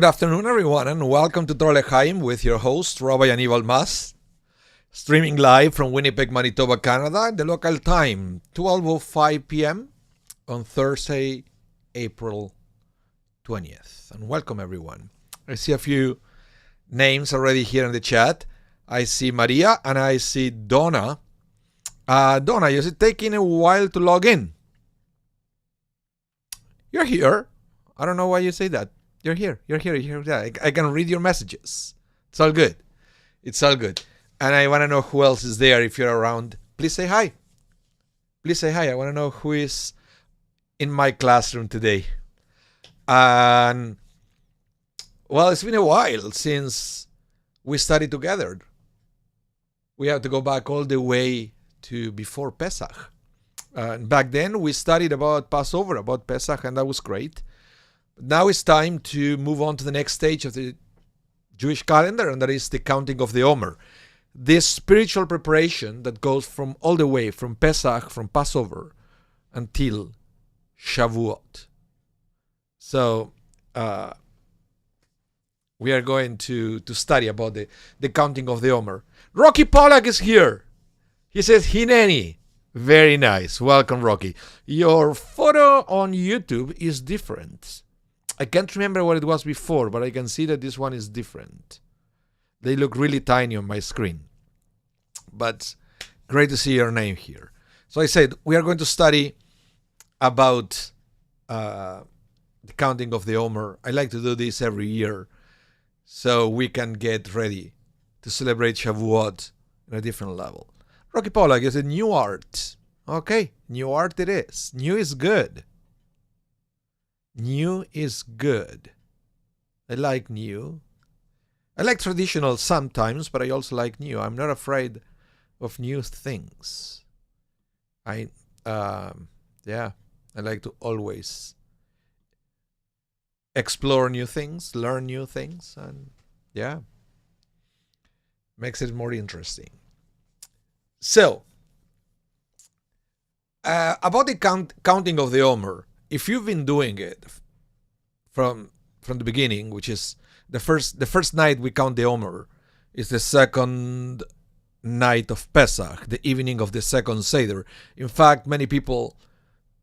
Good afternoon, everyone, and welcome to Torah with your host, Rabbi Anibal, streaming live from Winnipeg, Manitoba, Canada, in the local time, 12:05 p.m. on Thursday, April 20th. And welcome, everyone. I see a few names already here in the chat. I see Maria and I see Donna. Donna, is it taking a while to log in? You're here. I don't know why you say that. You're here. Yeah, I can read your messages. It's all good. And I want to know who else is there. If you're around, please say hi. I want to know who is in my classroom today. And, well, it's been a while since we studied together. We have to go back all the way to before Pesach. Back then, we studied about Passover, about Pesach, and that was great. Now it's time to move on to the next stage of the Jewish calendar, and that is the counting of the Homer. This spiritual preparation that goes from all the way from Pesach, from Passover, until Shavuot. So we are going to study about the counting of the Homer. Rocky Pollack is here. He says, Hineni. Very nice. Welcome, Rocky. Your photo on YouTube is different. I can't remember what it was before, but I can see that this one is different. They look really tiny on my screen. But great to see your name here. So I said, we are going to study about the counting of the Homer. I like to do this every year so we can get ready to celebrate Shavuot on a different level. Rocky Pollack is a new art. Okay, new art it is. New is good. New is good. I like new. I like traditional sometimes, but I also like new. I'm not afraid of new things. I like to always explore new things, learn new things, and makes it more interesting. So, about the counting of the Homer, if you've been doing it from the beginning, which is the first night we count the Homer, is the second night of Pesach, the evening of the second Seder. In fact, many people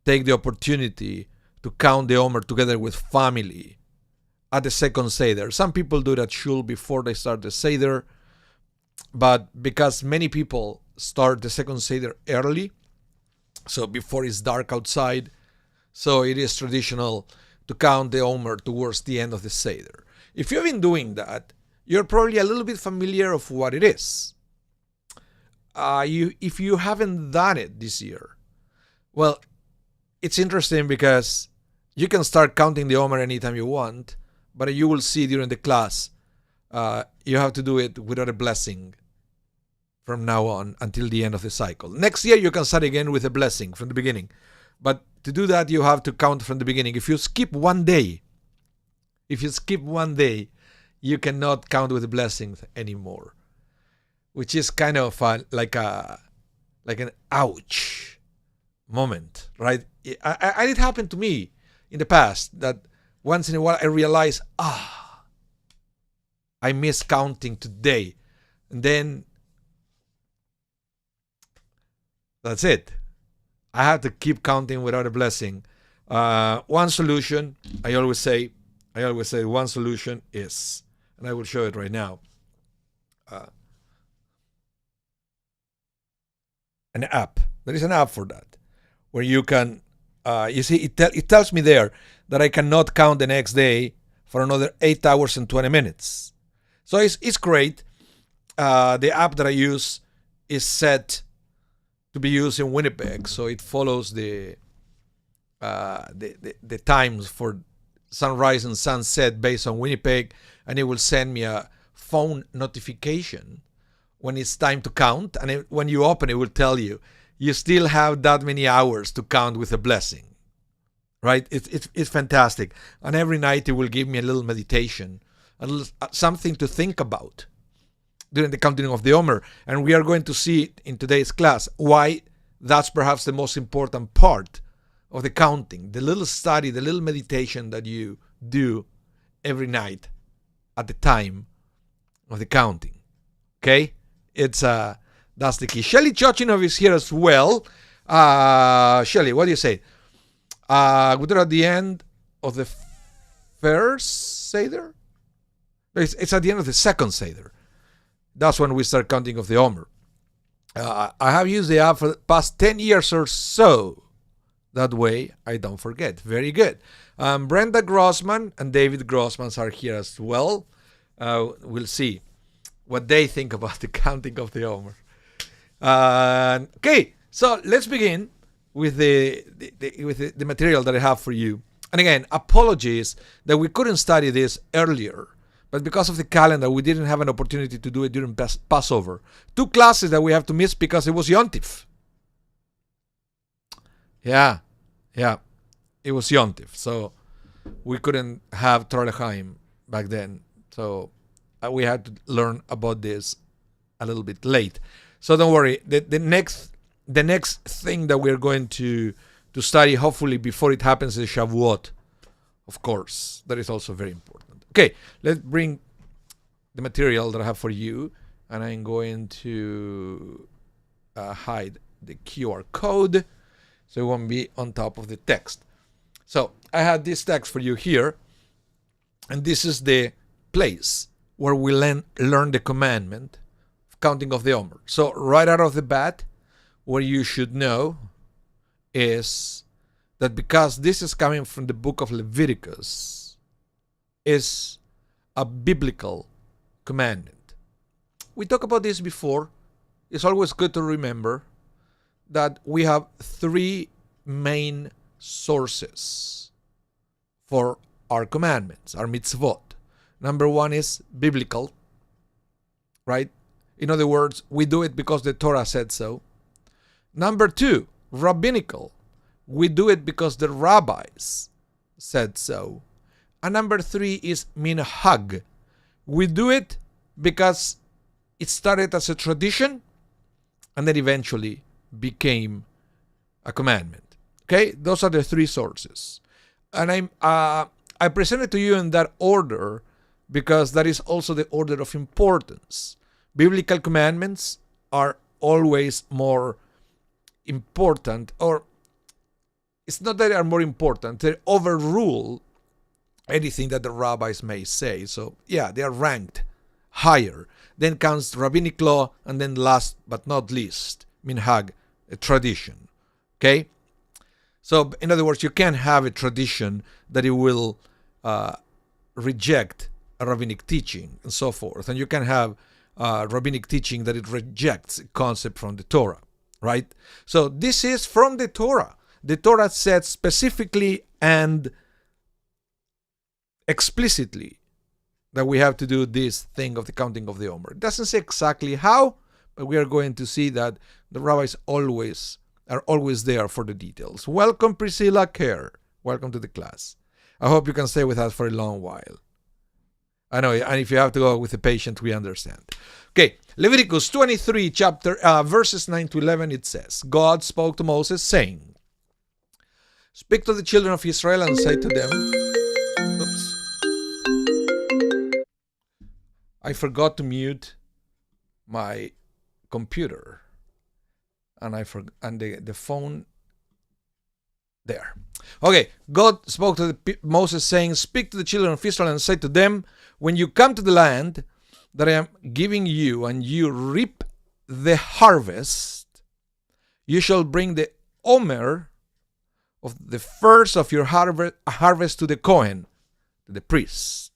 take the opportunity to count the Homer together with family at the second Seder. Some people do that shul before they start the Seder, but because many people start the second Seder early, so before it's dark outside, so it is traditional to count the Homer towards the end of the Seder. If you've been doing that, you're probably a little bit familiar of what it is. If you haven't done it this year, well, it's interesting because you can start counting the Homer anytime you want, but you will see during the class, you have to do it without a blessing from now on until the end of the cycle. Next year, you can start again with a blessing from the beginning. But to do that, you have to count from the beginning. If you skip one day, you cannot count with the blessings anymore, which is kind of like an ouch moment, right? It happened to me in the past that once in a while I realize, I missed counting today. And then that's it. I have to keep counting without a blessing. One solution, I always say one solution is, and I will show it right now, an app. There is an app for that, where you can, you see, it tells me there that I cannot count the next day for another 8 hours and 20 minutes. So it's great. The app that I use is set to be used in Winnipeg, so it follows the times for sunrise and sunset based on Winnipeg, and it will send me a phone notification when it's time to count, and when you open it will tell you still have that many hours to count with a blessing, right? It's fantastic, and every night it will give me a little meditation, something to think about during the counting of the Homer. And we are going to see in today's class why that's perhaps the most important part of the counting, the little study, the little meditation that you do every night at the time of the counting. Okay? It's that's the key. Shelly Chochinov is here as well. Shelly, what do you say? We're at the end of the first Seder? It's at the end of the second Seder. That's when we start counting of the Homer. I have used the app for the past 10 years or so. That way, I don't forget. Very good. Brenda Grossman and David Grossman are here as well. We'll see what they think about the counting of the Homer. Okay, so let's begin with the material that I have for you. And again, apologies that we couldn't study this earlier. But because of the calendar, we didn't have an opportunity to do it during Passover. 2 classes that we have to miss because it was Yontif. Yeah. It was Yontif. So we couldn't have Torah Chaim back then. So we had to learn about this a little bit late. So don't worry. The next thing that we're going to study, hopefully before it happens, is Shavuot. Of course. That is also very important. Okay, let's bring the material that I have for you, and I'm going to hide the QR code so it won't be on top of the text. So I have this text for you here, and this is the place where we learn the commandment of counting of the Homer. So right out of the bat, what you should know is that because this is coming from the book of Leviticus, is a biblical commandment. We talked about this before. It's always good to remember that we have 3 main sources for our commandments, our mitzvot. Number 1 is biblical, right? In other words, we do it because the Torah said so. Number 2, rabbinical. We do it because the rabbis said so. And number 3 is minhag. We do it because it started as a tradition and then eventually became a commandment. Okay, those are the 3 sources. And I present it to you in that order because that is also the order of importance. Biblical commandments are always more important, or it's not that they are more important, they overrule anything that the rabbis may say. So yeah, they are ranked higher. Then comes rabbinic law, and then last but not least, minhag, a tradition. Okay? So in other words, you can't have a tradition that it will reject a rabbinic teaching and so forth. And you can have rabbinic teaching that it rejects a concept from the Torah, right? So this is from the Torah. The Torah said specifically and explicitly that we have to do this thing of the counting of the Homer. It doesn't say exactly how, but we are going to see that the rabbis are always there for the details. Welcome, Priscilla Kerr. Welcome to the class. I hope you can stay with us for a long while. I know, and if you have to go with a patient, we understand. Okay, Leviticus 23, verses 9 to 11, it says, God spoke to Moses, saying, speak to the children of Israel and say to them, oops, I forgot to mute my computer, and the phone there. Okay, God spoke to Moses, saying, speak to the children of Israel and say to them, when you come to the land that I am giving you and you reap the harvest, you shall bring the Omer of the first of your harvest to the Kohen, to the priest.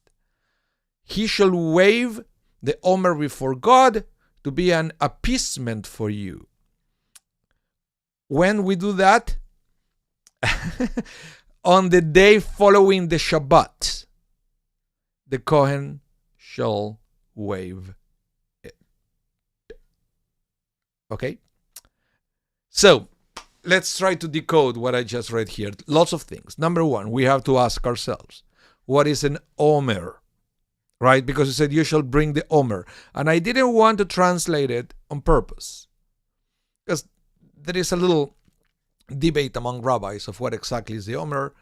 He shall wave the Omer before God to be an appeasement for you. When we do that, on the day following the Shabbat, the Kohen shall wave it. Okay? So, let's try to decode what I just read here. Lots of things. Number 1, we have to ask ourselves, what is an Omer? Right? Because it said, you shall bring the Omer. And I didn't want to translate it on purpose, because there is a little debate among rabbis of what exactly is the Omer.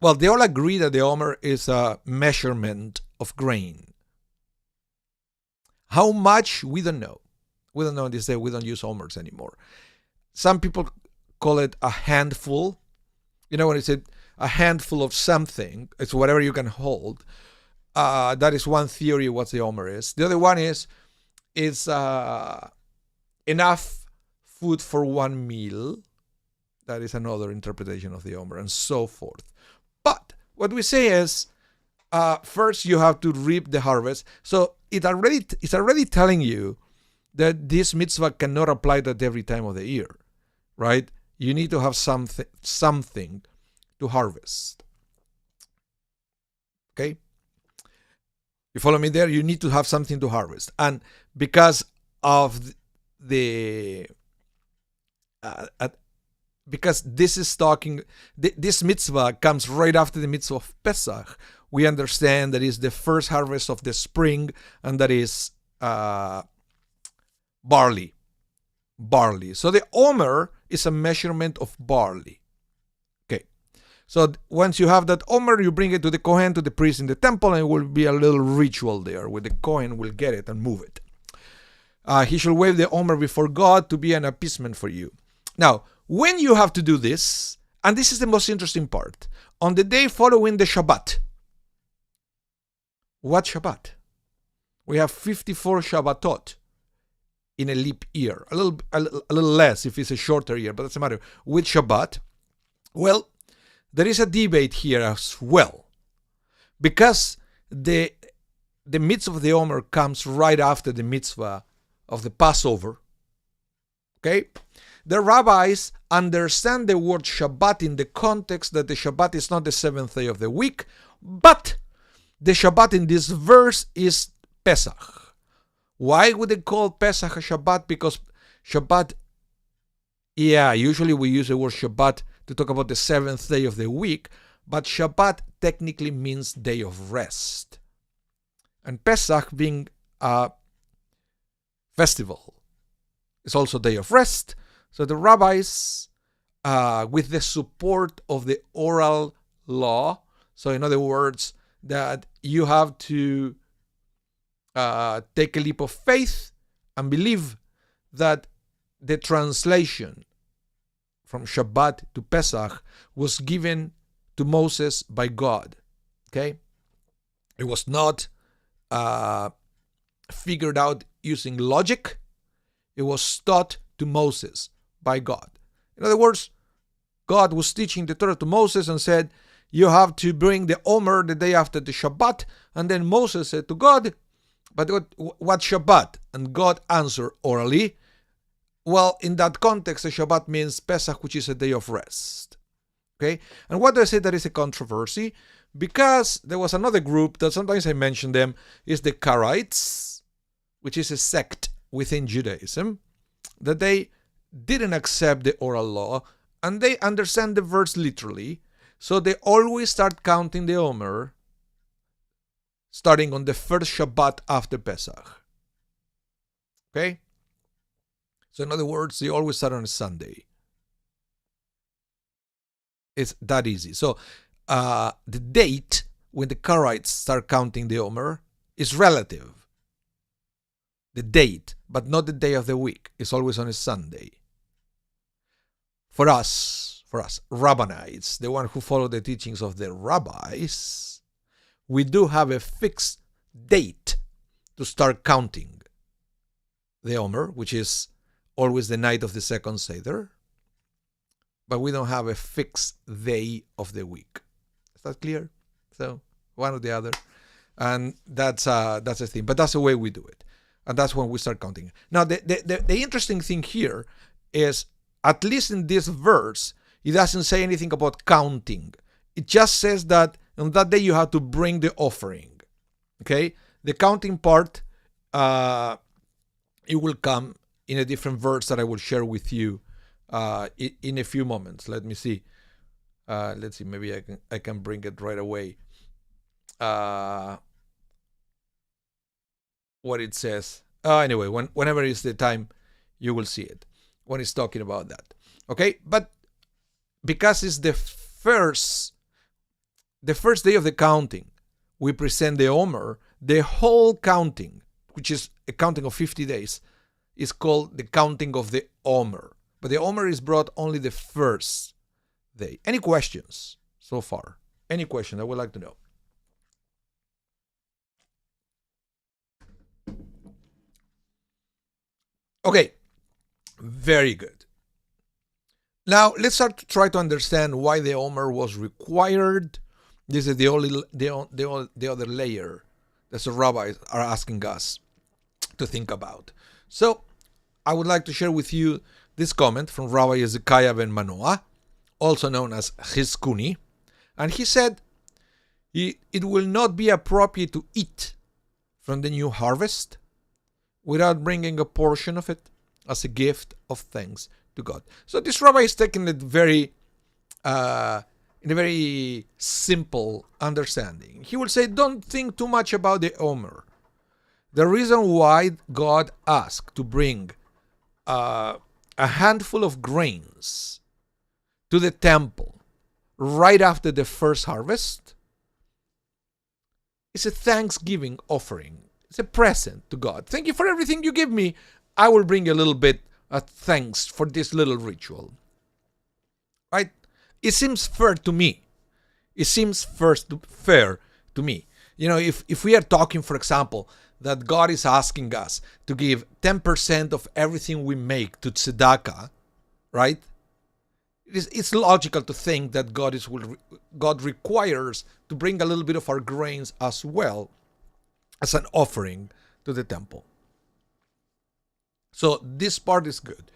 Well, they all agree that the Omer is a measurement of grain. How much, we don't know. We don't know in this day, we don't use Omers anymore. Some people call it a handful. You know, when it's a handful of something, it's whatever you can hold. That is one theory of what the Omer is. The other one is enough food for one meal. That is another interpretation of the Omer, and so forth. But what we say is, first you have to reap the harvest. So it's already telling you that this mitzvah cannot apply at every time of the year, right? You need to have something to harvest. Okay? You follow me there? You need to have something to harvest. And because of because this is talking, this mitzvah comes right after the mitzvah of Pesach, we understand that is the first harvest of the spring, and that is barley. So the Omer is a measurement of barley. Okay. So once you have that Omer, you bring it to the Kohen, to the priest in the temple, and it will be a little ritual there where the Kohen will get it and move it. He shall wave the Omer before God to be an appeasement for you. Now, when you have to do this, and this is the most interesting part, on the day following the Shabbat. What Shabbat? We have 54 Shabbatot in a leap year. A little less if it's a shorter year, but doesn't matter. Which Shabbat? Well, there is a debate here as well. Because the mitzvah of the Omer comes right after the mitzvah of the Passover. Okay? The rabbis understand the word Shabbat in the context that the Shabbat is not the seventh day of the week, but the Shabbat in this verse is Pesach. Why would they call Pesach a Shabbat? Because Shabbat, usually we use the word Shabbat to talk about the seventh day of the week, but Shabbat technically means day of rest. And Pesach being a festival is also day of rest. So the rabbis, with the support of the oral law, so in other words, that you have to take a leap of faith and believe that the translation from Shabbat to Pesach was given to Moses by God. Okay? It was not figured out using logic. It was taught to Moses by God. In other words, God was teaching the Torah to Moses and said, you have to bring the Omer the day after the Shabbat. And then Moses said to God, but what Shabbat? And God answered orally, well, in that context, the Shabbat means Pesach, which is a day of rest. Okay? And what do I say that is a controversy? Because there was another group that sometimes I mention them, is the Karaites, which is a sect within Judaism, that they didn't accept the oral law, and they understand the verse literally, so they always start counting the Omer starting on the first Shabbat after Pesach. Okay? So in other words, they always start on a Sunday. It's that easy. So the date when the Karaites start counting the Omer is relative. The date, but not the day of the week. It's always on a Sunday. For us, Rabbanites, the one who follow the teachings of the rabbis, we do have a fixed date to start counting the Omer, which is always the night of the second Seder, but we don't have a fixed day of the week. Is that clear? So one or the other, and that's a thing. But that's the way we do it, and that's when we start counting. Now, the interesting thing here is, at least in this verse, it doesn't say anything about counting. It just says that on that day you have to bring the offering. Okay, the counting part, it will come in a different verse that I will share with you in a few moments. Let me see. Let's see. Maybe I can bring it right away. What it says. Anyway, whenever is the time, you will see it when it's talking about that. Okay, but because it's the first the first day of the counting, we present the Omer. The whole counting, which is a counting of 50 days, is called the counting of the Omer. But the Omer is brought only the first day. Any questions so far? Any question I would like to know? Okay, very good. Now let's start to try to understand why the Omer was required. This is the other layer that the rabbis are asking us to think about. So I would like to share with you this comment from Rabbi Ezekiah ben Manoah, also known as Chizkuni, and he said, it will not be appropriate to eat from the new harvest without bringing a portion of it as a gift of thanks to God. So this rabbi is taking it in a very simple understanding. He will say, don't think too much about the Omer. The reason why God asked to bring a handful of grains to the temple right after the first harvest is a thanksgiving offering. It's a present to God. Thank you for everything you give me. I will bring a little bit of thanks for this little ritual. Right? It seems fair to me. It seems fair to me. You know, if we are talking, for example, that God is asking us to give 10% of everything we make to tzedakah, right? It's logical to think that God requires to bring a little bit of our grains as well as an offering to the temple. So this part is good.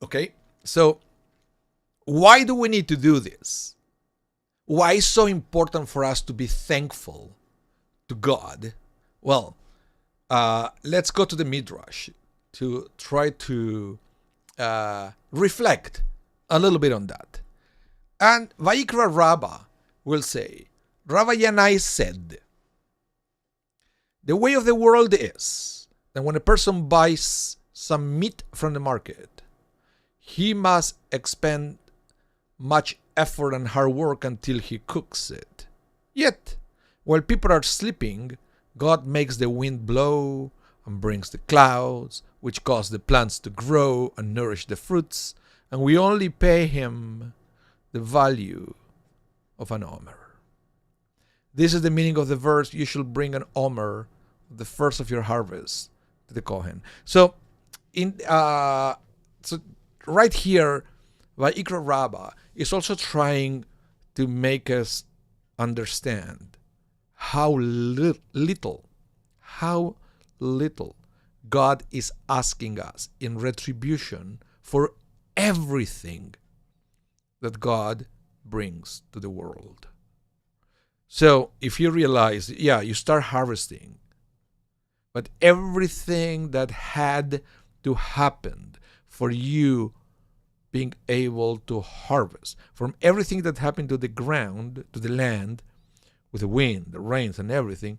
Okay, so why do we need to do this? Why is it so important for us to be thankful to God? Well, let's go to the Midrash to try to reflect a little bit on that. And Vayikra Rabbah will say, Rabbi Yanai said, the way of the world is that when a person buys some meat from the market, he must expend much effort and hard work until he cooks it. Yet, while people are sleeping, God makes the wind blow and brings the clouds, which cause the plants to grow and nourish the fruits, and we only pay him the value of an omer. This is the meaning of the verse, you shall bring an omer, the first of your harvest, to the Kohen. So, right here, Vayikra Rabbah is also trying to make us understand how little God is asking us in retribution for everything that God brings to the world. So if you realize, you start harvesting, but everything that had to happen for you being able to harvest, from everything that happened to the ground, to the land, with the wind, the rains and everything,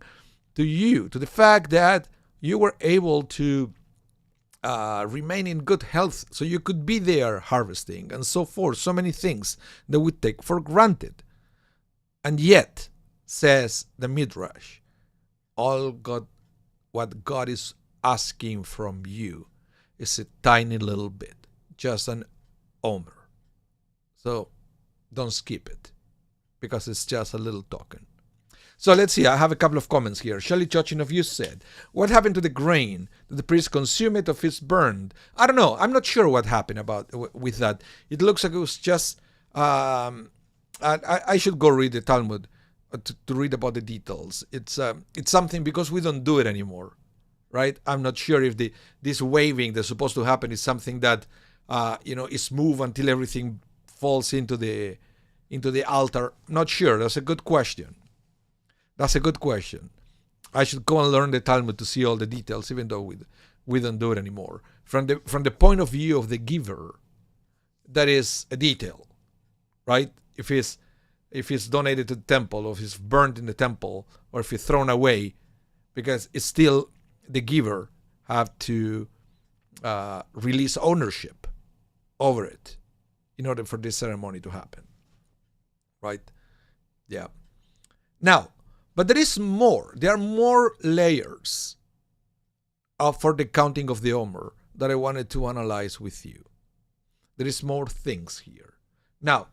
to you, to the fact that you were able to remain in good health so you could be there harvesting and so forth, so many things that we take for granted. And yet, says the Midrash, what God is asking from you is a tiny little bit, just an omer. So don't skip it, because it's just a little token. So let's see, I have a couple of comments here. Shelly Chochinov, you said, what happened to the grain? Did the priest consume it or it's burned? I don't know. I'm not sure what happened with that. It looks like it was just, I should go read the Talmud to read about the details. It's something, because we don't do it anymore, right? I'm not sure if this waving that's supposed to happen is something that, is moved until everything falls into the altar. Not sure. That's a good question. I should go and learn the Talmud to see all the details, even though we don't do it anymore. From the point of view of the giver, that is a detail, right? If it's donated to the temple, or if it's burnt in the temple, or if it's thrown away, because it's still the giver have to release ownership over it in order for this ceremony to happen. right? Yeah. Now, but there is more. There are more layers for the counting of the Omer that I wanted to analyze with you. There is more things here. Now,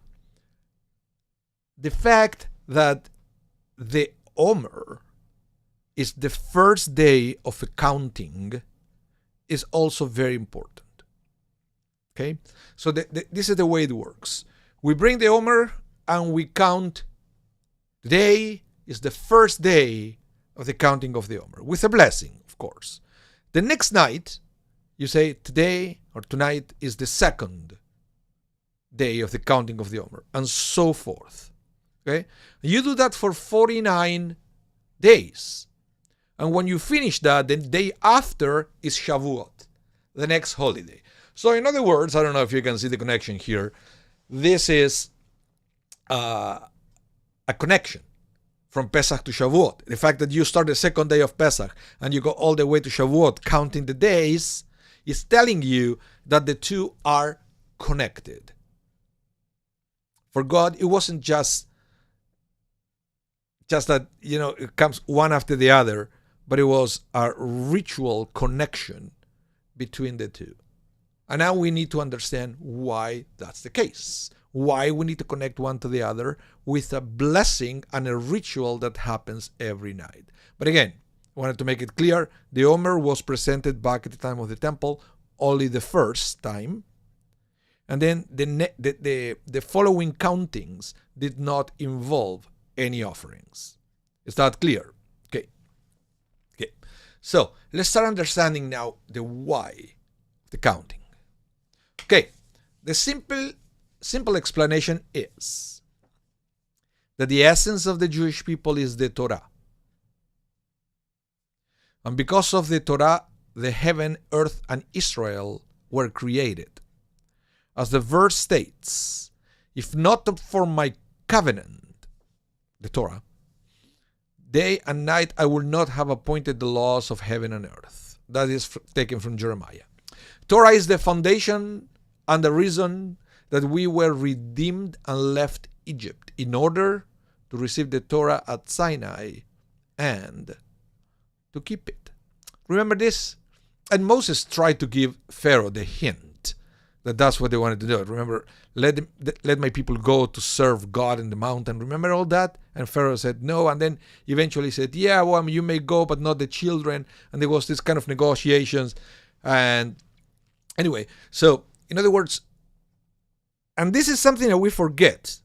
the fact that the Omer is the first day of accounting is also very important. Okay? So this is the way it works. We bring the Omer and we count. Today is the first day of the counting of the Omer, with a blessing, of course. The next night, you say today or tonight is the second day of the counting of the Omer, and so forth. Okay? You do that for 49 days. And when you finish that, the day after is Shavuot, the next holiday. So in other words, I don't know if you can see the connection here. This is a connection from Pesach to Shavuot. The fact that you start the second day of Pesach and you go all the way to Shavuot, counting the days, is telling you that the two are connected. For God, it wasn't just that, it comes one after the other, but it was a ritual connection between the two. And now we need to understand why that's the case. Why we need to connect one to the other with a blessing and a ritual that happens every night. But again, I wanted to make it clear, the Omer was presented back at the time of the temple only the first time. And then the following countings did not involve any offerings. Is that clear? Okay. So let's start understanding now the why of the counting. Okay. The simple explanation is that the essence of the Jewish people is the Torah. And because of the Torah, the heaven, earth, and Israel were created. As the verse states, if not for my covenant, the Torah, day and night I will not have appointed the laws of heaven and earth. That is taken from Jeremiah. Torah is the foundation and the reason that we were redeemed and left Egypt in order to receive the Torah at Sinai and to keep it. Remember this? And Moses tried to give Pharaoh the hint that that's what they wanted to do. Remember, let my people go to serve God in the mountain. Remember all that? And Pharaoh said no, and then eventually said, yeah, well, you may go, but not the children. And there was this kind of negotiations. And anyway, so in other words, and this is something that we forget,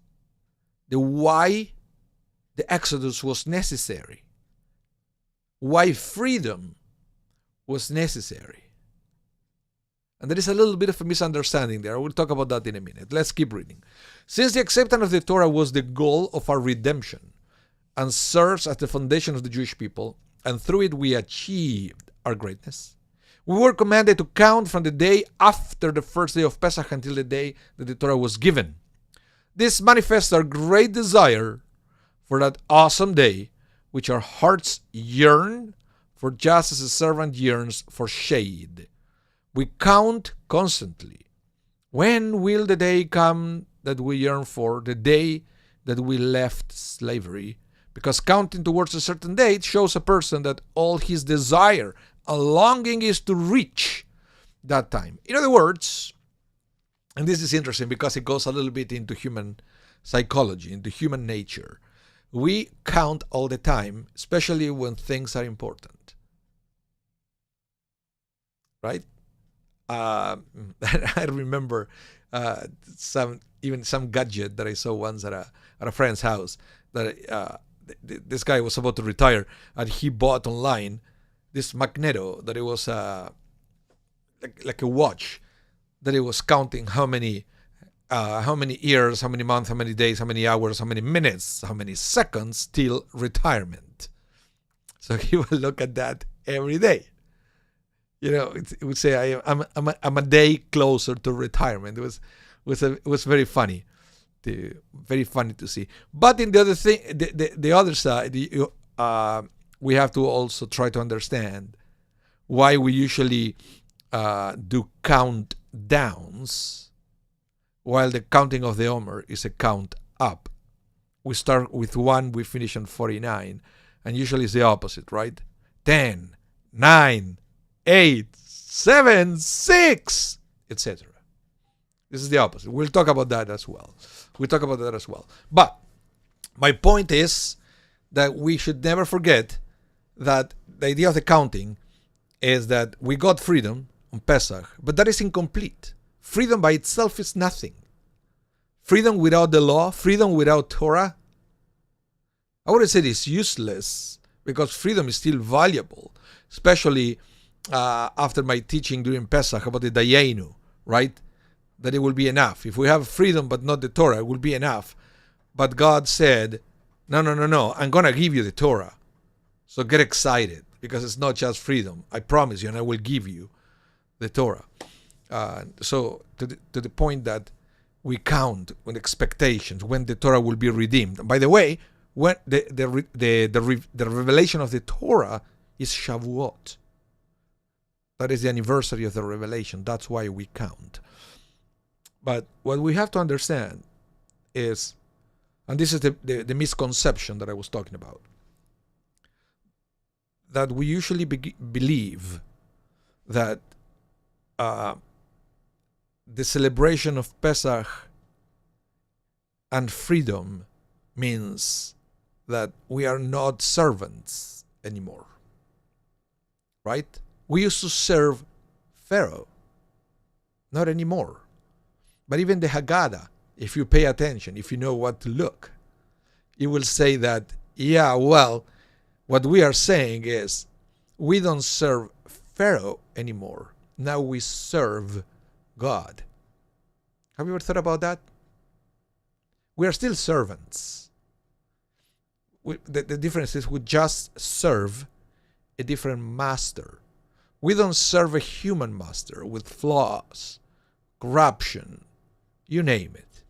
the why the Exodus was necessary, why freedom was necessary. And there is a little bit of a misunderstanding there. We'll talk about that in a minute. Let's keep reading. Since the acceptance of the Torah was the goal of our redemption and serves as the foundation of the Jewish people, and through it we achieved our greatness, we were commanded to count from the day after the first day of Pesach until the day that the Torah was given. This manifests our great desire for that awesome day, which our hearts yearn for, just as a servant yearns for shade. We count constantly. When will the day come that we yearn for, the day that we left slavery? Because counting towards a certain date shows a person that all his desire and longing is to reach that time. In other words, and this is interesting because it goes a little bit into human psychology, into human nature. We count all the time, especially when things are important. Right? I remember some gadget that I saw once at a friend's house that this guy was about to retire, and he bought online this magneto that it was like a watch that it was counting how many years, how many months, how many days, how many hours, how many minutes, how many seconds till retirement. So he would look at that every day. It would say I'm a day closer to retirement. It was very funny, very funny to see. But in the other thing, the other side, we have to also try to understand why we usually do countdowns, while the counting of the Omer is a count up. we start with 1, we finish on 49. And usually it's the opposite, right? 10, 9, 8, 7, 6, etc. This is the opposite. We'll talk about that as well. But my point is that we should never forget that the idea of the counting is that we got freedom on Pesach, but that is incomplete. Freedom by itself is nothing. Freedom without the law, freedom without Torah, I wouldn't say it's useless, because freedom is still valuable, especially after my teaching during Pesach about the Dayenu, right? That it will be enough. If we have freedom but not the Torah, it will be enough. But God said, no, I'm going to give you the Torah. So get excited, because it's not just freedom. I promise you, and I will give you the Torah. So to the point that we count with expectations when the Torah will be redeemed. And by the way, when the revelation of the Torah is Shavuot. That is the anniversary of the revelation. That's why we count. But what we have to understand is, and this is the misconception that I was talking about, that we usually believe that the celebration of Pesach and freedom means that we are not servants anymore. Right? We used to serve Pharaoh. Not anymore. But even the Haggadah, if you pay attention, if you know what to look, it will say that, yeah, well, what we are saying is we don't serve Pharaoh anymore. Now we serve God. Have you ever thought about that? We are still servants. The difference is we just serve a different master. We don't serve a human master with flaws, corruption, you name it.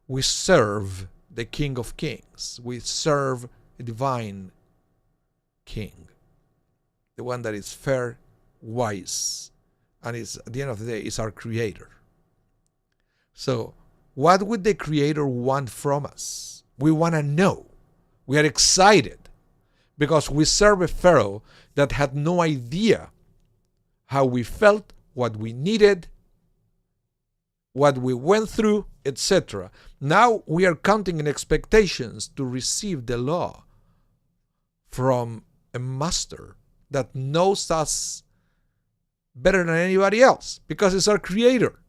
We serve the King of Kings. We serve a divine King, the one that is fair, wise, and is, at the end of the day, is our Creator. So, what would the Creator want from us? We want to know. We are excited because we serve a Pharaoh that had no idea how we felt, what we needed, what we went through, etc. Now we are counting in expectations to receive the law from a master that knows us better than anybody else because it's our Creator.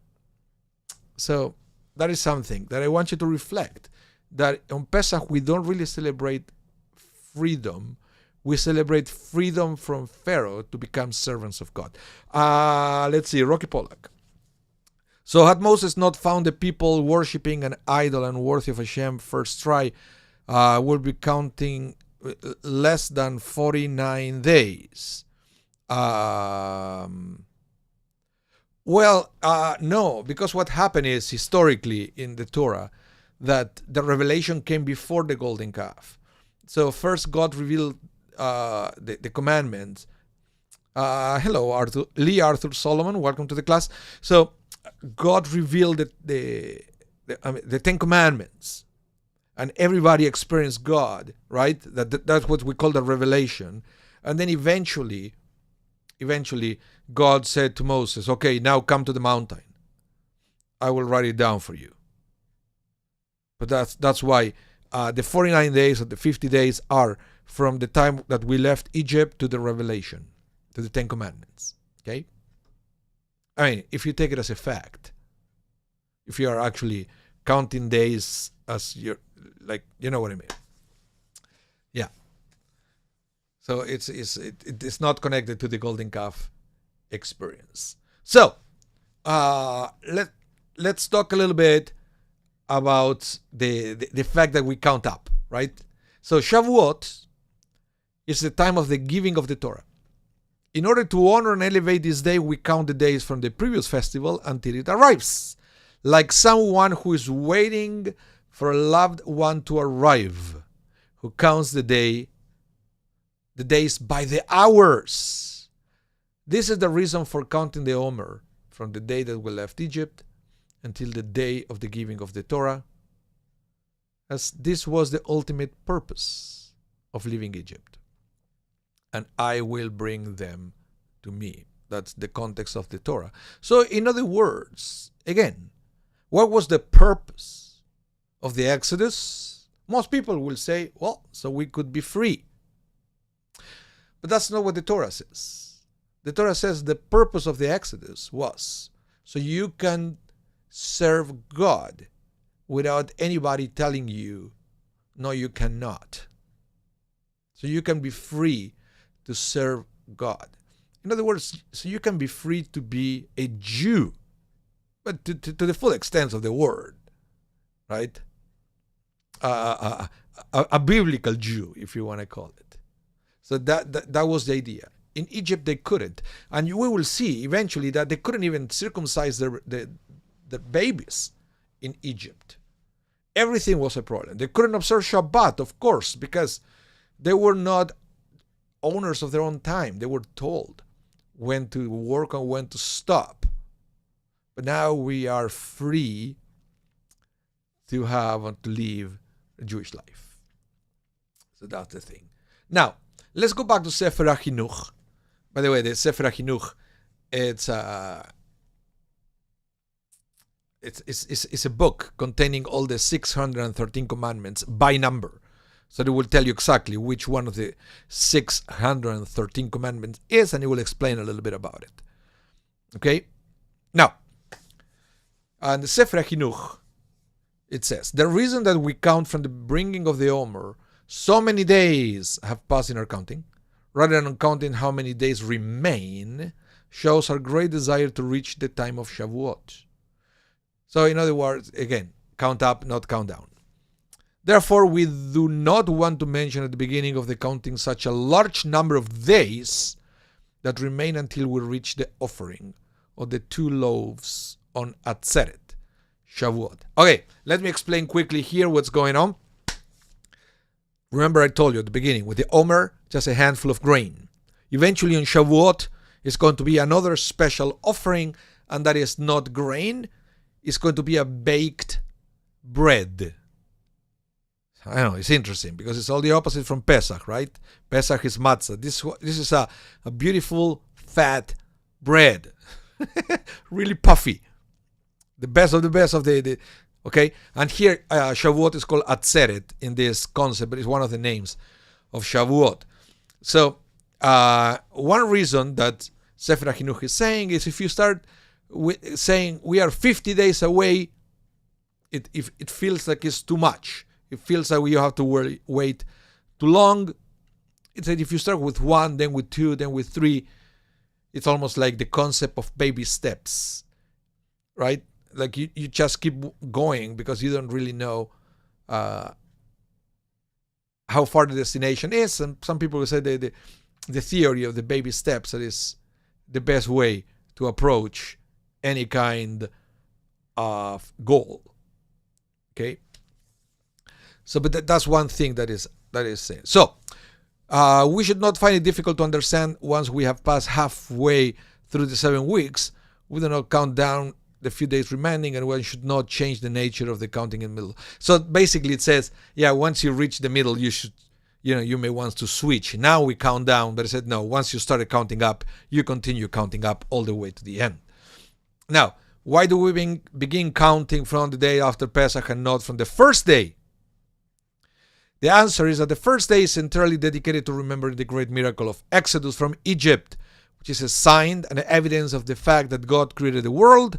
So that is something that I want you to reflect, that on Pesach we don't really celebrate freedom. We celebrate freedom from Pharaoh to become servants of God. Let's see, Rocky Pollack. So had Moses not found the people worshipping an idol unworthy of Hashem first try, we'll be counting less than 49 days. No, because what happened is, historically in the Torah, that the revelation came before the golden calf. So first God revealed the commandments. Hello, Arthur Solomon, welcome to the class. So God revealed the Ten Commandments, and everybody experienced God, right? That's what we call the revelation. And then eventually God said to Moses, okay, now come to the mountain. I will write it down for you. But that's why the 49 days or the 50 days are from the time that we left Egypt to the revelation, to the Ten Commandments. Okay? I mean, if you take it as a fact, if you are actually counting days as you're, like, you know what I mean. Yeah. So it's not connected to the golden calf experience. So let's talk a little bit about the fact that we count up, right? So Shavuot is the time of the giving of the Torah. In order to honor and elevate this day, we count the days from the previous festival until it arrives, like someone who is waiting for a loved one to arrive, who counts the days by the hours. This is the reason for counting the Haomer, from the day that we left Egypt until the day of the giving of the Torah. as this was the ultimate purpose of leaving Egypt. And I will bring them to me. That's the context of the Torah. So in other words, again, what was the purpose of the Exodus? Most people will say, well, so we could be free. But that's not what the Torah says. The Torah says the purpose of the Exodus was so you can serve God without anybody telling you, no, you cannot. So you can be free to serve God. In other words, so you can be free to be a Jew, but to the full extent of the word, right? A biblical Jew, if you want to call it. So that was the idea. In Egypt, they couldn't. And we will see eventually that they couldn't even circumcise the babies in Egypt. Everything was a problem. They couldn't observe Shabbat, of course, because they were not owners of their own time. They were told when to work and when to stop. But now we are free to have and to live a Jewish life. So that's the thing. Now, let's go back to Sefirat Haomer. By the way, the Sefirat Haomer, it's a book containing all the 613 commandments by number. So it will tell you exactly which one of the 613 commandments is, and it will explain a little bit about it. Okay? Now, on the Sefirat Haomer, it says, the reason that we count from the bringing of the Omer, so many days have passed in our counting, rather than counting how many days remain, shows our great desire to reach the time of Shavuot. So in other words, again, count up, not count down. Therefore, we do not want to mention at the beginning of the counting such a large number of days that remain until we reach the offering of the 2 loaves on Atzeret, Shavuot. Okay, let me explain quickly here what's going on. Remember I told you at the beginning, with the Omer, just a handful of grain. Eventually on Shavuot, it's going to be another special offering, and that is not grain, it's going to be a baked bread. I know, it's interesting because it's all the opposite from Pesach, right? Pesach is matzah. This is a beautiful, fat bread. Really puffy. The best of the okay? And here, Shavuot is called Atzeret in this concept, but it's one of the names of Shavuot. So, one reason that Sefirat Haomer is saying is if you start saying we are 50 days away, it feels like it's too much. It feels like you have to wait too long. It's like if you start with 1, then with 2, then with 3, it's almost like the concept of baby steps, right? Like you just keep going because you don't really know how far the destination is. And some people will say the theory of the baby steps that is the best way to approach any kind of goal. Okay? So, but that's one thing that is said. So, we should not find it difficult to understand once we have passed halfway through the 7 weeks. We do not count down the few days remaining, and one should not change the nature of the counting in the middle. So basically, it says, yeah, once you reach the middle, you should, you may want to switch. Now we count down, but I said no. Once you started counting up, you continue counting up all the way to the end. Now, why do we begin counting from the day after Pesach and not from the first day? The answer is that the first day is entirely dedicated to remembering the great miracle of Exodus from Egypt, which is a sign and evidence of the fact that God created the world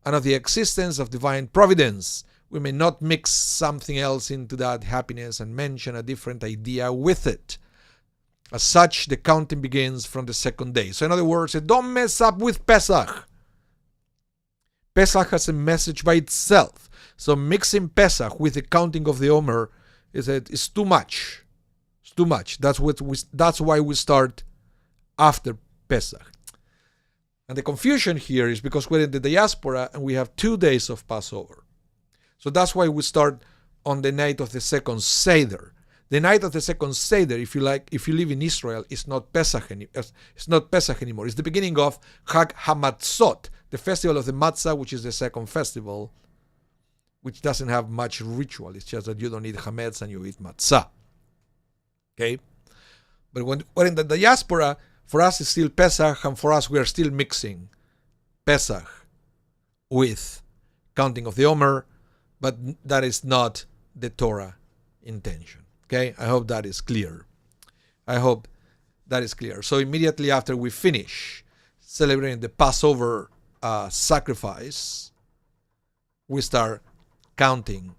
and of the existence of divine providence. We may not mix something else into that happiness and mention a different idea with it. As such, the counting begins from the second day. So in other words, don't mess up with Pesach. Pesach has a message by itself. So mixing Pesach with the counting of the Omer is too much. It's too much. That's why we start after Pesach. And the confusion here is because we're in the diaspora and we have 2 days of Passover. So that's why we start on the night of the second Seder. The night of the second Seder, if you live in Israel, is not Pesach anymore. It's the beginning of Chag HaMatzot, the festival of the Matzah, which is the second festival which doesn't have much ritual. It's just that you don't eat chametz and you eat matzah. Okay? But when we're in the diaspora, for us it's still Pesach, and for us we are still mixing Pesach with counting of the Omer, but that is not the Torah intention. Okay? I hope that is clear. So immediately after we finish celebrating the Passover sacrifice, we start counting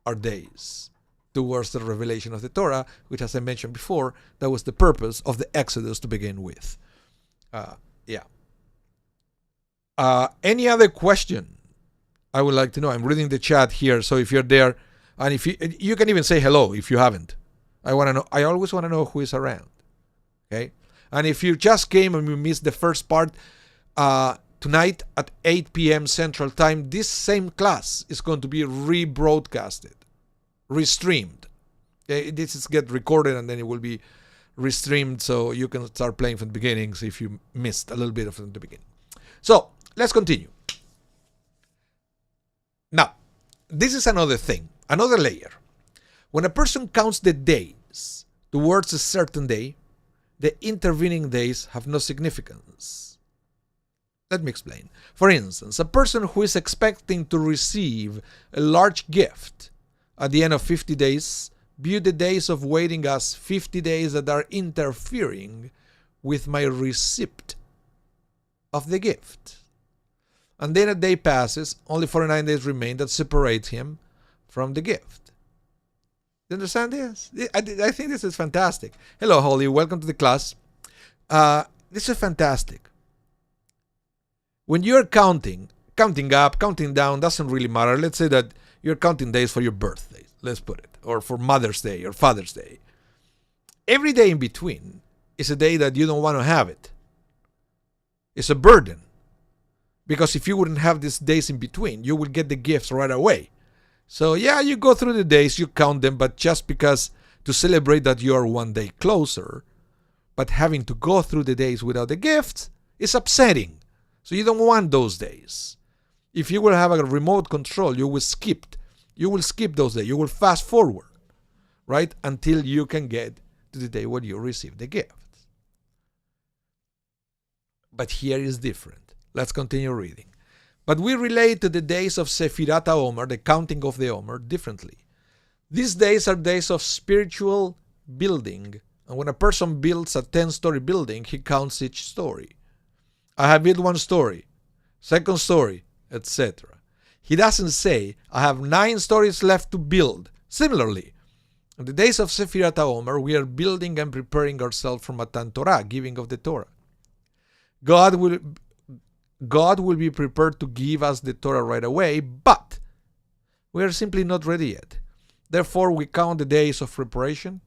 our days towards the revelation of the Torah, which, as I mentioned before, that was the purpose of the Exodus to begin with. Any other question? I would like to know. I'm reading the chat here, so if you're there, and if you can even say hello if you haven't. I want to know. I always want to know who is around. Okay, and if you just came and you missed the first part, tonight at 8 p.m. Central Time, this same class is going to be rebroadcasted, restreamed. Okay? This is get recorded and then it will be restreamed, so you can start playing from the beginnings if you missed a little bit of the beginning. So let's continue. Now, this is another thing, another layer. When a person counts the days towards a certain day, the intervening days have no significance. Let me explain. For instance, a person who is expecting to receive a large gift at the end of 50 days view the days of waiting as 50 days that are interfering with my receipt of the gift. And then a day passes, only 49 days remain that separate him from the gift. You understand this? I think this is fantastic. Hello, Holly. Welcome to the class. This is fantastic. When you're counting up, counting down, doesn't really matter. Let's say that you're counting days for your birthday, let's put it, or for Mother's Day or Father's Day. Every day in between is a day that you don't want to have it. It's a burden. Because if you wouldn't have these days in between, you will get the gifts right away. So yeah, you go through the days, you count them, but just because to celebrate that you are one day closer, but having to go through the days without the gifts is upsetting. So you don't want those days. If you will have a remote control, you will skip those days. You will fast forward, right? Until you can get to the day when you receive the gift. But here is different. Let's continue reading. But we relate to the days of Sefirat Haomer, the counting of the Omer, differently. These days are days of spiritual building. And when a person builds a 10-story building, he counts each story. I have built one story, second story, etc. He doesn't say, I have 9 stories left to build. Similarly, in the days of Sefirat Haomer, we are building and preparing ourselves for Matan Torah, giving of the Torah. God will be prepared to give us the Torah right away, but we are simply not ready yet. Therefore, we count the days of preparation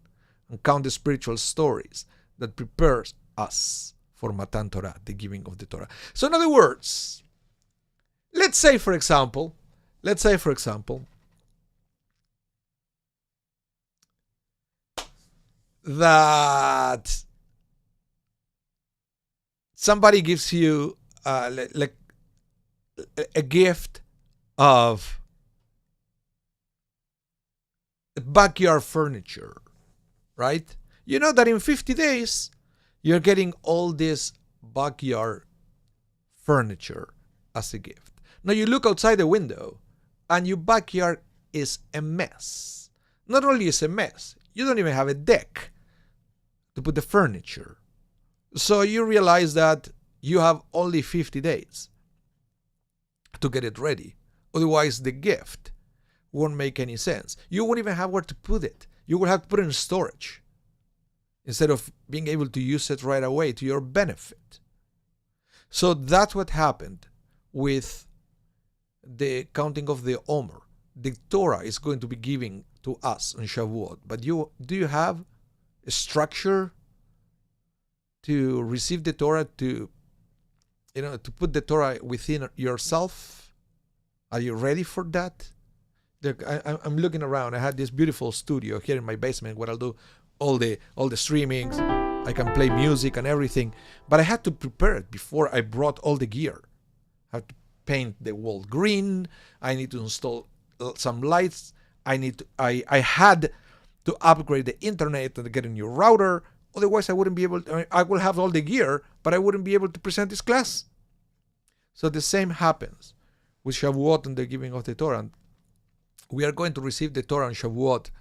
and count the spiritual stories that prepares us for Matan Torah, the giving of the Torah. So in other words, let's say for example, that somebody gives you like a gift of backyard furniture, right? You know that in 50 days, you're getting all this backyard furniture as a gift. Now you look outside the window and your backyard is a mess. Not only is a mess, you don't even have a deck to put the furniture. So you realize that you have only 50 days to get it ready. Otherwise, the gift won't make any sense. You won't even have where to put it. You will have to put it in storage instead of being able to use it right away to your benefit. So that's what happened with the counting of the Omer. The Torah is going to be giving to us on Shavuot. But do you have a structure to receive the Torah, to put the Torah within yourself? Are you ready for that? Look, I'm looking around. I had this beautiful studio here in my basement where I'll do all the streamings. I can play music and everything. But I had to prepare it before I brought all the gear. I have to paint the wall green. I need to install some lights. I had to upgrade the internet and get a new router. Otherwise, I wouldn't be able to, I will have all the gear, but I wouldn't be able to present this class. So the same happens with Shavuot and the giving of the Torah. We are going to receive the Torah on Shavuot.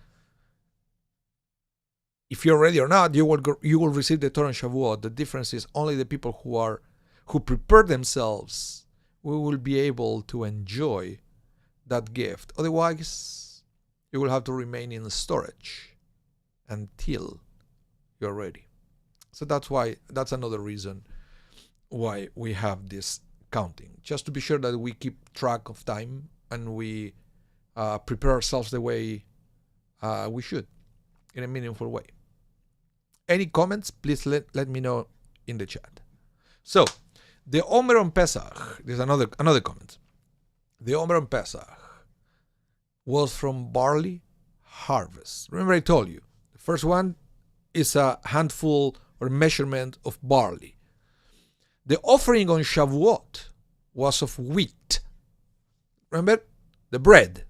If you're ready or not, you will receive the Torah on Shavuot. The difference is only the people who prepare themselves, we will be able to enjoy that gift. Otherwise, you will have to remain in storage until you're ready. So that's another reason why we have this counting, just to be sure that we keep track of time and we prepare ourselves the way we should, in a meaningful way. Any comments, please let me know in the chat. So, the Omer on Pesach, there's another comment. The Omer on Pesach was from barley harvest. Remember I told you, the first one is a handful or measurement of barley. The offering on Shavuot was of wheat. Remember? The bread,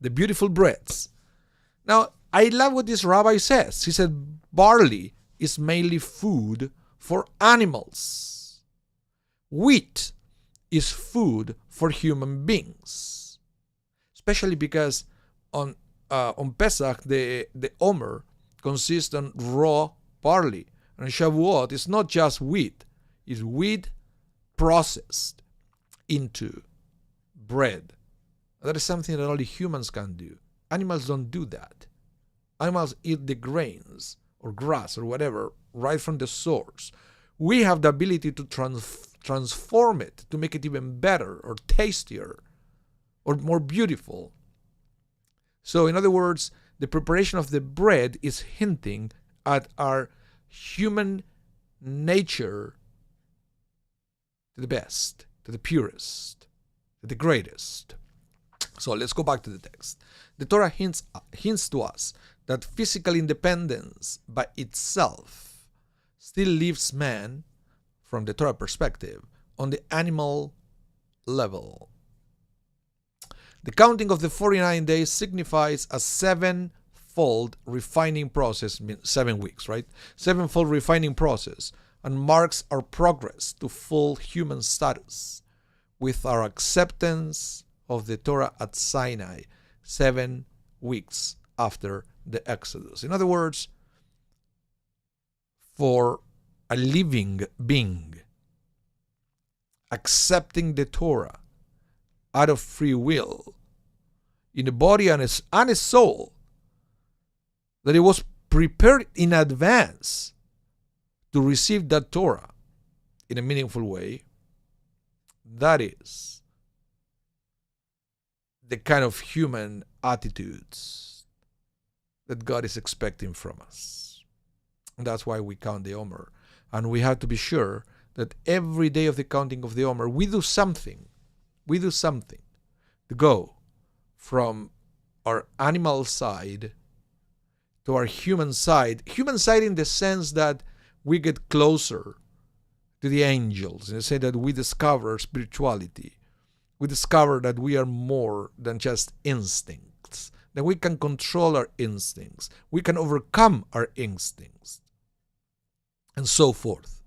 the beautiful breads. Now, I love what this rabbi says. He said barley is mainly food for animals. Wheat is food for human beings. Especially because on Pesach, the Omer consists on raw barley. And Shavuot is not just wheat. It's wheat processed into bread. That is something that only humans can do. Animals don't do that. Animals eat the grains or grass or whatever right from the source. We have the ability to transform it, to make it even better or tastier or more beautiful. So in other words, the preparation of the bread is hinting at our human nature to the best, to the purest, to the greatest. So let's go back to the text. The Torah hints to us that physical independence by itself still leaves man, from the Torah perspective, on the animal level. The counting of the 49 days signifies a sevenfold refining process, 7 weeks, right? Sevenfold refining process, and marks our progress to full human status with our acceptance of the Torah at Sinai, 7 weeks after the Exodus. In other words, for a living being, accepting the Torah out of free will, in a body and a soul, that it was prepared in advance to receive that Torah in a meaningful way, that is the kind of human attitudes that God is expecting from us. And that's why we count the Omer. And we have to be sure that every day of the counting of the Omer, we do something to go from our animal side to our human side. Human side in the sense that we get closer to the angels, in the sense that we discover spirituality. We discover that we are more than just instincts, that we can control our instincts, we can overcome our instincts, and so forth.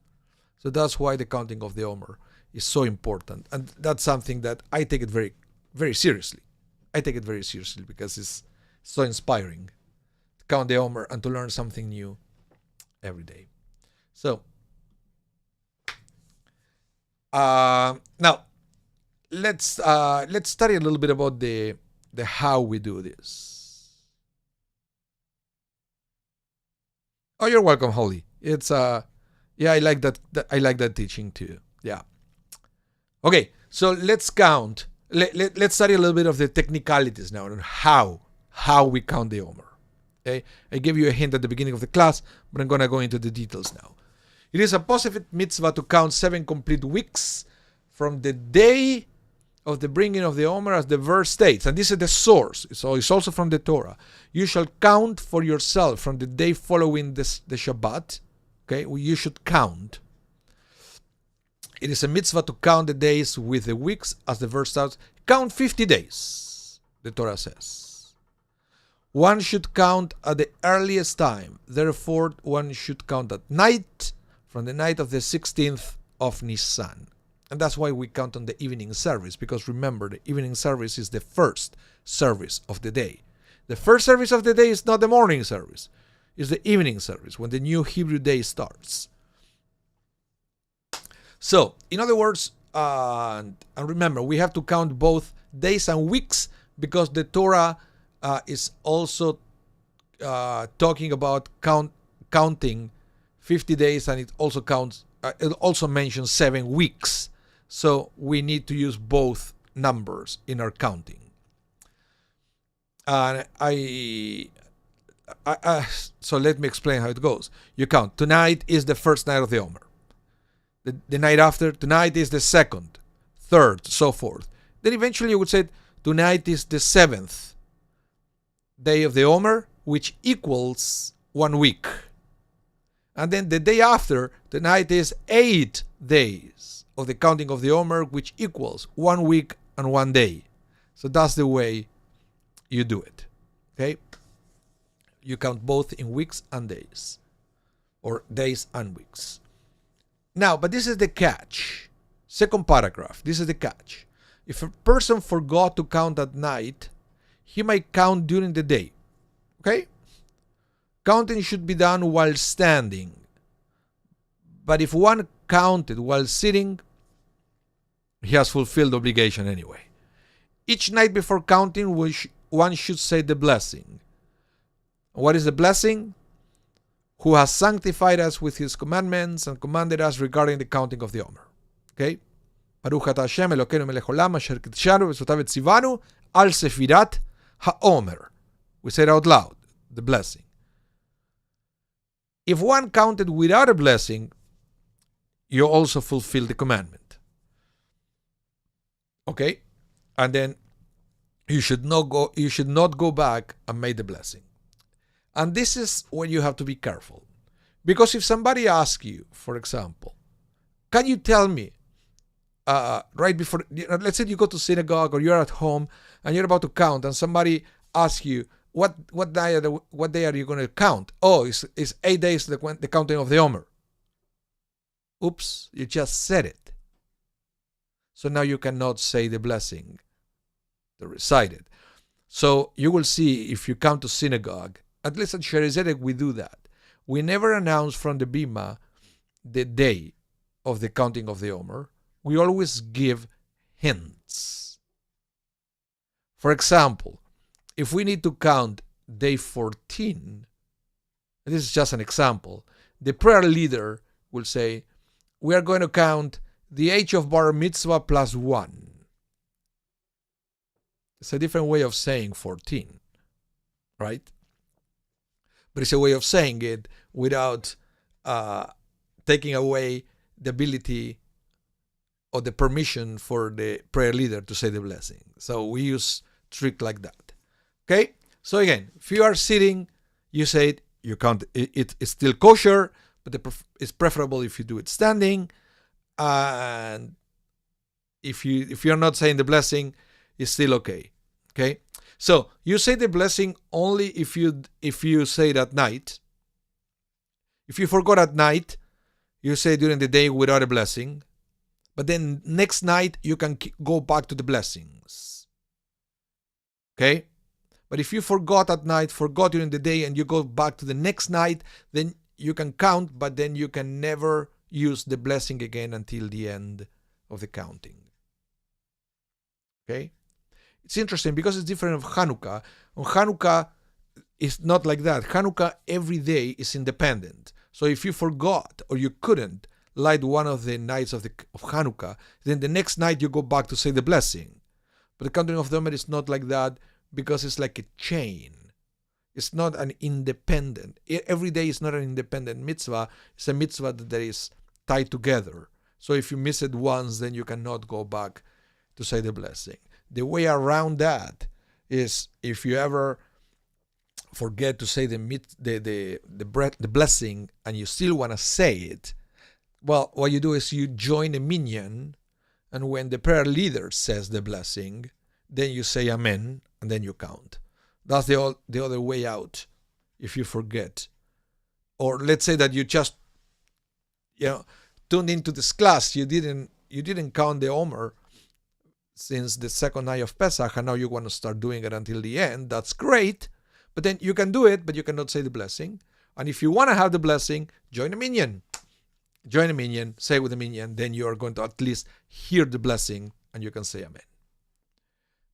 So that's why the counting of the Omer is so important. And that's something that I take it very, very seriously. I take it very seriously because it's so inspiring to count the Omer and to learn something new every day. So, now, let's study a little bit about the how we do this. Oh, you're welcome, Holly. It's yeah, I like that. I like that teaching too. Yeah. Okay, so let's count. Let's study a little bit of the technicalities now on how we count the Omer. Okay, I gave you a hint at the beginning of the class, but I'm gonna go into the details now. It is a positive mitzvah to count 7 complete weeks from the day of the bringing of the Omer, as the verse states, and this is the source, so it's also from the Torah. You shall count for yourself from the day following the Shabbat. Okay, you should count. It is a mitzvah to count the days with the weeks, as the verse starts. Count 50 days. the Torah says. One should count at the earliest time. Therefore, one should count at night, from the night of the 16th of Nisan. And that's why we count on the evening service, because remember, the evening service is the first service of the day. The first service of the day is not the morning service. It's the evening service, when the new Hebrew day starts. So, in other words, and remember, we have to count both days and weeks, because the Torah is also talking about counting 50 days, and it also counts. It also mentions 7 weeks. So we need to use both numbers in our counting. And so let me explain how it goes. You count. Tonight is the first night of the Omer. The night after, tonight is the second, third, so forth. Then eventually you would say, tonight is the 7th day of the Omer, which equals 1 week. And then the day after, tonight is 8 days of the counting of the Omer, which equals 1 week and 1 day. So that's the way you do it. Okay? You count both in weeks and days, or days and weeks. Now, but this is the catch. Second paragraph, this is the catch. If a person forgot to count at night, he might count during the day. Okay? Counting should be done while standing. But if one counted while sitting, he has fulfilled the obligation anyway. Each night before counting, one should say the blessing. What is the blessing? Who has sanctified us with his commandments and commanded us regarding the counting of the Omer. Okay? Baruch atah Hashem Elokeinu melech olam asher kidshanu v'mitzvotav tzivanu al Sefirat Haomer. We say it out loud, the blessing. If one counted without a blessing, you also fulfill the commandment. Okay? And then you should not go back and make the blessing. And this is when you have to be careful. Because if somebody asks you, for example, can you tell me, right before, let's say you go to synagogue or you're at home and you're about to count, and somebody asks you, what day are you going to count? Oh, it's 8 days the counting of the Omer. Oops, you just said it. So now you cannot say the blessing, the recited. So you will see, if you come to synagogue, at least at Sherei Zedek we do that. We never announce from the bima the day of the counting of the Omer. We always give hints. For example, if we need to count day 14, this is just an example, the prayer leader will say, we are going to count the age of bar mitzvah plus 1. It's a different way of saying 14, right? But it's a way of saying it without taking away the ability or the permission for the prayer leader to say the blessing. So we use trick like that. Okay? So again, if you are sitting, you say it, you count it, it's still kosher, but it's preferable if you do it standing. And if you're not saying the blessing, it's still okay. Okay? So you say the blessing only if you say it at night. If you forgot at night, you say during the day without a blessing. But then next night you can go back to the blessings. Okay? But if you forgot at night, forgot during the day, and you go back to the next night, then you can count, but then you can never use the blessing again until the end of the counting. Okay? It's interesting because it's different of Hanukkah. On Hanukkah, it's not like that. Hanukkah, every day is independent. So if you forgot or you couldn't light one of the nights of Hanukkah, then the next night you go back to say the blessing. But the counting of the Omer is not like that because it's like a chain. It's not an independent. Every day is not an independent mitzvah. It's a mitzvah that is tied together. So if you miss it once, then you cannot go back to say the blessing. The way around that is if you ever forget to say the blessing and you still want to say it, well, what you do is you join a minyan, and when the prayer leader says the blessing, then you say amen, and then you count. That's the other way out if you forget. Or let's say that you just tuned into this class, you didn't count the Omer since the second night of Pesach, and now you want to start doing it until the end. That's great, but then you can do it, but you cannot say the blessing. And if you want to have the blessing, join a minyan. Join a minyan, say with the minyan, then you are going to at least hear the blessing, and you can say amen.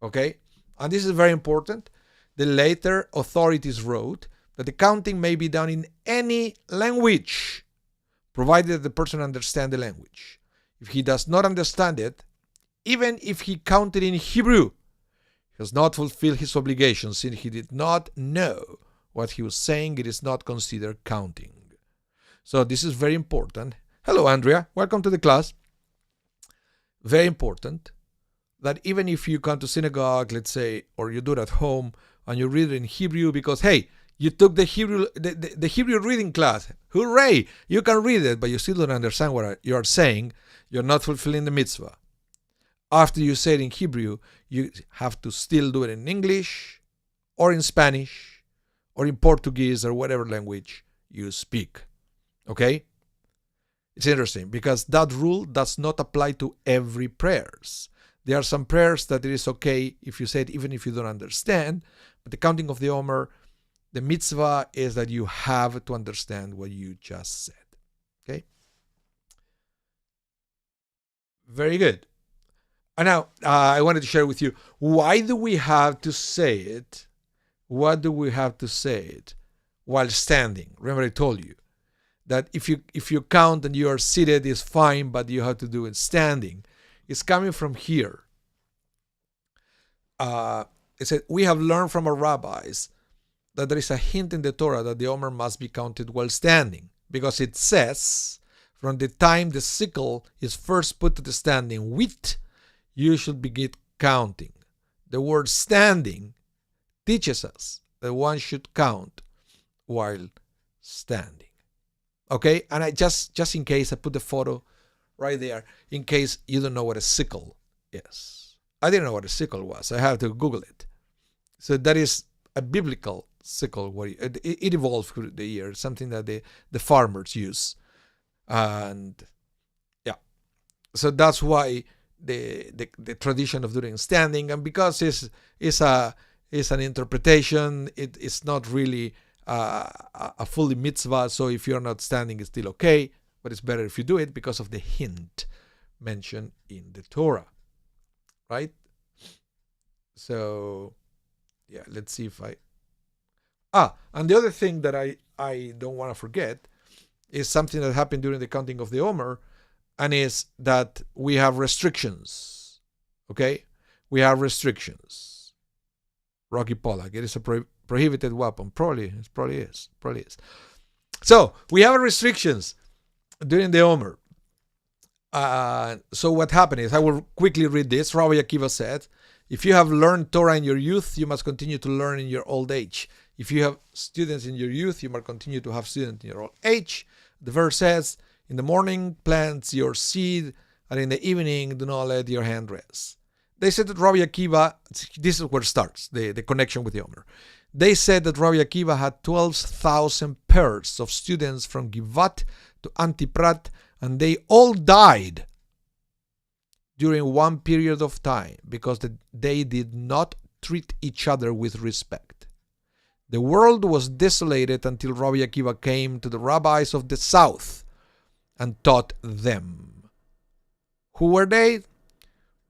Okay? And this is very important. The later authorities wrote that the counting may be done in any language, provided that the person understands the language. If he does not understand it, even if he counted in Hebrew, he has not fulfilled his obligations since he did not know what he was saying. It is not considered counting. So this is very important. Hello, Andrea. Welcome to the class. Very important that even if you come to synagogue, let's say, or you do it at home, and you read it in Hebrew because, hey, you took the Hebrew reading class. Hooray! You can read it, but you still don't understand what you are saying. You're not fulfilling the mitzvah. After you say it in Hebrew, you have to still do it in English or in Spanish or in Portuguese or whatever language you speak. Okay? It's interesting because that rule does not apply to every prayers. There are some prayers that it is okay if you say it even if you don't understand, but the counting of the Omer, the mitzvah is that you have to understand what you just said. Okay? Very good. And now, I wanted to share with you, why do we have to say it? What do we have to say it while standing? Remember I told you that if you count and you are seated, it's fine, but you have to do it standing. It's coming from here. It said, we have learned from our rabbis that there is a hint in the Torah that the Omer must be counted while standing, because it says, from the time the sickle is first put to the standing wheat, you should begin counting. The word standing teaches us that one should count while standing. Okay? And I just in case, I put the photo right there, in case you don't know what a sickle is. I didn't know what a sickle was. I had to Google it. So that is a biblical sickle. Where it evolved through the years, something that the farmers use. And yeah. So that's why the tradition of doing standing, and because it's an interpretation, it's not really a fully mitzvah. So if you're not standing, it's still okay, but it's better if you do it because of the hint mentioned in the Torah, right? So yeah, let's see if and the other thing that I don't want to forget is something that happened during the counting of the Omer, and is that we have restrictions. Okay? We have restrictions. Rocky Pollack, it is a prohibited weapon. Probably is. So, we have restrictions during the Omer. So what happened is, I will quickly read this. Rabbi Akiva said, if you have learned Torah in your youth, you must continue to learn in your old age. If you have students in your youth, you must continue to have students in your old age. The verse says, in the morning, plant your seed, and in the evening, do not let your hand rest. They said that Rabbi Akiva, this is where it starts, the connection with the Omer. They said that Rabbi Akiva had 12,000 pairs of students from Givat to Antiprat, and they all died during one period of time because they did not treat each other with respect. The world was desolated until Rabbi Akiva came to the rabbis of the south and taught them. Who were they?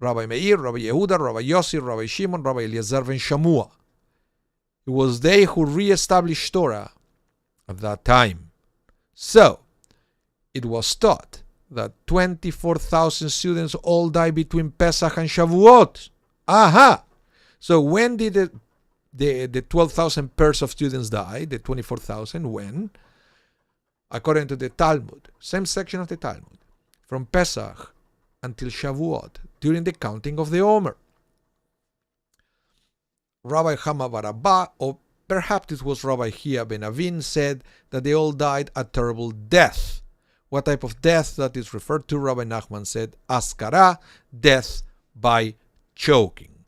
Rabbi Meir, Rabbi Yehuda, Rabbi Yossi, Rabbi Shimon, Rabbi Eliezer ben Shammua. It was they who re-established Torah at that time. So, it was taught that 24,000 students all died between Pesach and Shavuot. Aha! So when did the 12,000 pairs of students die? The 24,000, when? According to the Talmud, same section of the Talmud, from Pesach until Shavuot, during the counting of the Omer. Rabbi Hama bar Abba, or perhaps it was Rabbi Hia ben Avin, said that they all died a terrible death. What type of death that is referred to? Rabbi Nachman said, Askara, death by choking.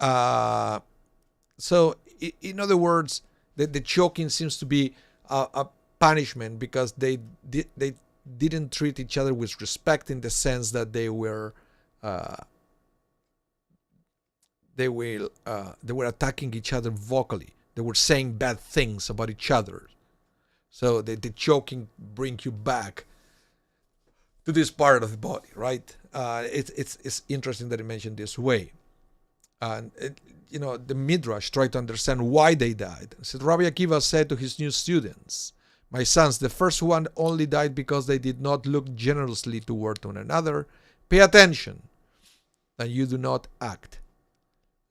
So, in other words, the choking seems to be a punishment because they didn't treat each other with respect, in the sense that they were attacking each other vocally. They were saying bad things about each other. So the choking brings you back to this part of the body, right? It's interesting that he mentioned this way. And the Midrash tried to understand why they died. It said, Rabbi Akiva said to his new students, "My sons, the first one only died because they did not look generously toward one another. Pay attention, and you do not act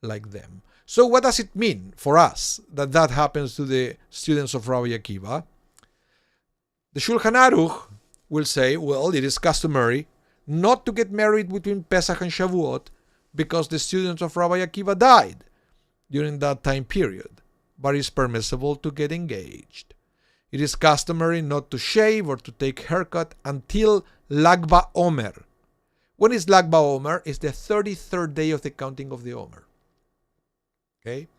like them." So what does it mean for us that happens to the students of Rabbi Akiva? The Shulchan Aruch will say, well, it is customary not to get married between Pesach and Shavuot because the students of Rabbi Akiva died during that time period, but it's permissible to get engaged. It is customary not to shave or to take haircut until Lag BaOmer. When is Lag BaOmer? It's the 33rd day of the counting of the Omer. Okay?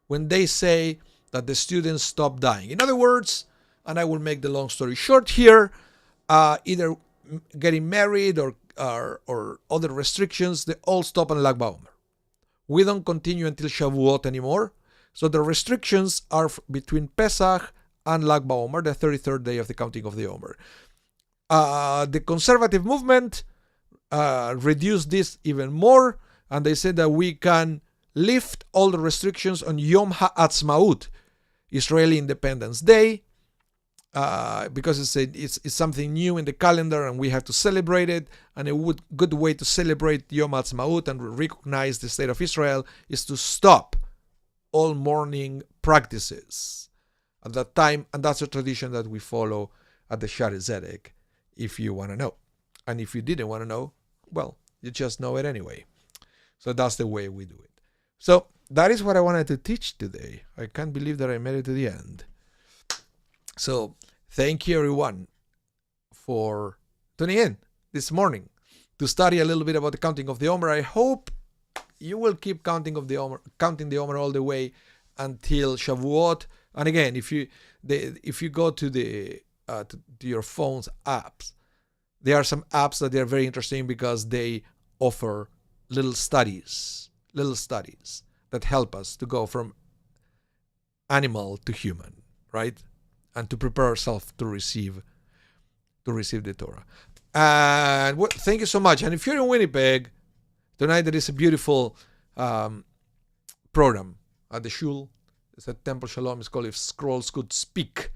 When they say that the students stop dying. In other words, and I will make the long story short here, either getting married or other restrictions, they all stop on Lag BaOmer. We don't continue until Shavuot anymore. So the restrictions are between Pesach and Lag BaOmer, the 33rd day of the counting of the Omer. The conservative movement reduced this even more, and they said that we can lift all the restrictions on Yom HaAtzmaut, Israeli Independence Day, because it's something new in the calendar and we have to celebrate it. And a good way to celebrate Yom HaAtzmaut and recognize the state of Israel is to stop all mourning practices at that time. And that's a tradition that we follow at the Shari Zedek, if you want to know. And if you didn't want to know, well, you just know it anyway. So that's the way we do it. So that is what I wanted to teach today. I can't believe that I made it to the end. So thank you everyone for tuning in this morning to study a little bit about the counting of the Omer. I hope you will keep counting the Omer all the way until Shavuot. And again, if you go to your phone's apps, there are some apps that they are very interesting because they offer little studies that help us to go from animal to human, right? And to prepare ourselves to receive the Torah. And thank you so much. And if you're in Winnipeg, tonight there is a beautiful program at the shul. It's at Temple Shalom. It's called If Scrolls Could Speak,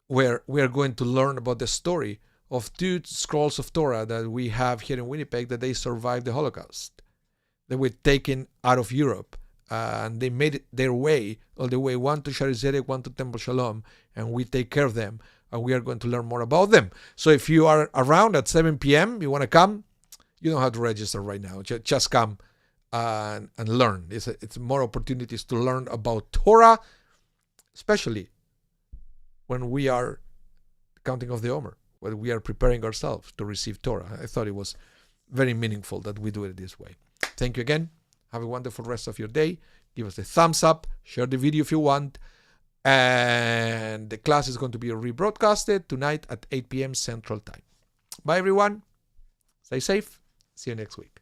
where we are going to learn about the story of 2 scrolls of Torah that we have here in Winnipeg, that they survived the Holocaust. They were taken out of Europe, and they made it their way all the way, one to Shari Zedek, one to Temple Shalom, and we take care of them, and we are going to learn more about them. So if you are around at 7 p.m., you want to come, you don't have to register right now. Just come and learn. It's more opportunities to learn about Torah, especially when we are counting of the Omer, when we are preparing ourselves to receive Torah. I thought it was very meaningful that we do it this way. Thank you again. Have a wonderful rest of your day. Give us a thumbs up. Share the video if you want. And the class is going to be rebroadcasted tonight at 8 p.m. Central Time. Bye, everyone. Stay safe. See you next week.